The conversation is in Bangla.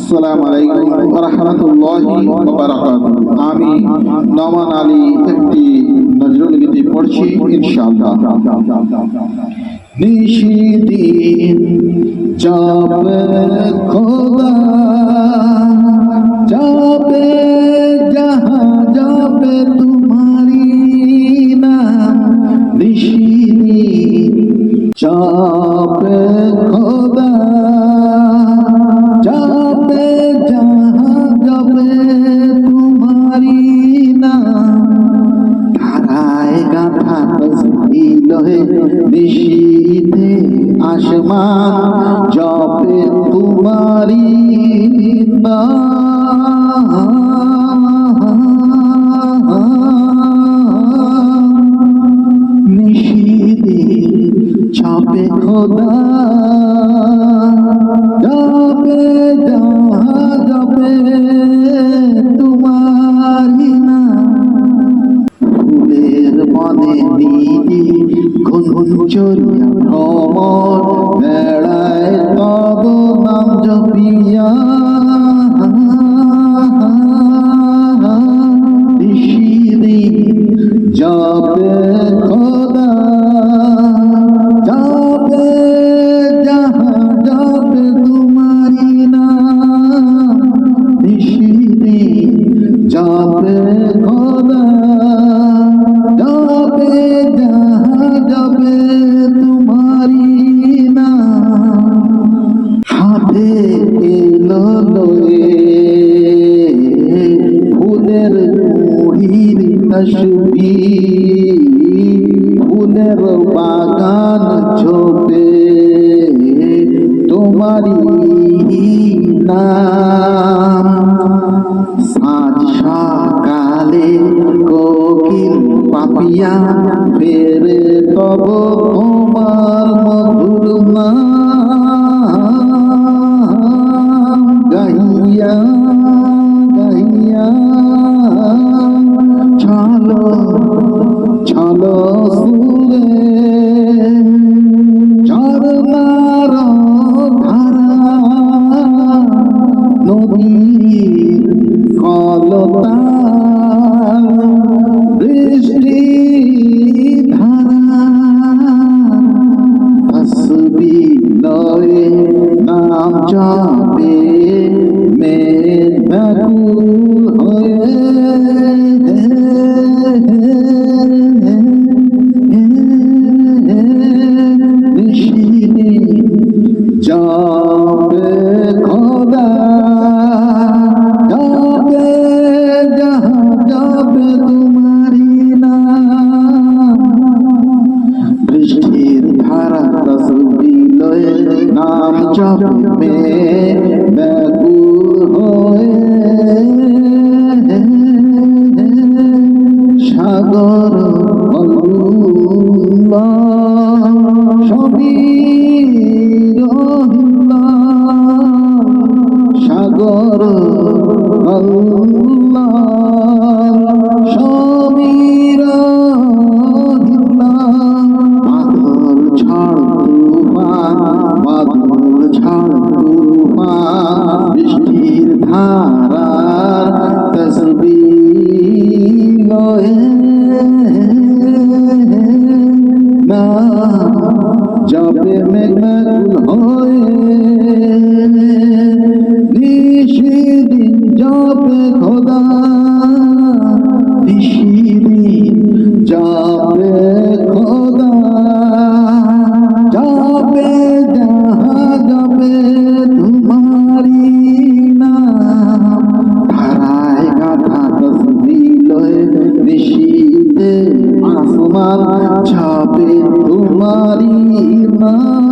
আসসালামু আলাইকুম ওয়া রাহমাতুল্লাহি ওয়া বারাকাতুহু। আমি নমান আলী একটি নজরুল গীতি পড়ছি ইনশাআল্লাহ। নিশিদিন যাবে খোদা যাবে जहाँ যাবে तुम्हारी नाम निशिदिन যাবে খোদা যাবে जहाँ যাবে तुम्हारी नाम ধারায় গাথা তসবিহ নিশীথে आसमान যাবে तुम्हारी छापे खुदा जाबे जहाँ जाबे तुम्हारी ना फूलेर मने दीदी घुन घुन चोरिया कमर बेड़ाय तब नाम जपिया जाबे खुदा जाबे जहाँ जाबे तुम्हारी नाम निशिदिन जाबे खुदा जाबे जहाँ जाबे तुम्हारी नाम हाथे एलो लोए फूलेर मुड़ीर तस्बीह फूलेर बागान ছোপে তোমারি নাম সাজ সকালে কোকিল পাপিয়া ফেরে তব তোমার মধুর নাম গাইয়া গাইয়া চলো চলো সুরে ঝরনার ধারা নদীর কলতান বৃষ্টি ধারা তসবিহ লয়ে নাম জপে মেঘ ব্যাকুল হয়ে जाबे खुदा जाबे जहाँ जाबे तुम्हारी नाम বৃষ্টির ধারা তসবিহ লয়ে নাম জপে ব্যাকুল হয়ে সাগর আল্লাহ সবই সাগর আল্লাহ সমীর বাদল ঝড় তুফান বাদল ঝড় তুফান বৃষ্টির ধারার তসবিহ লয়ে না যাবে মেঘনাকুল হয়ে নিশিদিন যাবে খোদা নিশিদিন যাবে খোদা যাবে जहाँ যাবে তোমারি নাম ধারায় গাথা তসবিহ লয়ে নিশীথে আসমান যাবে তোমারি নাম।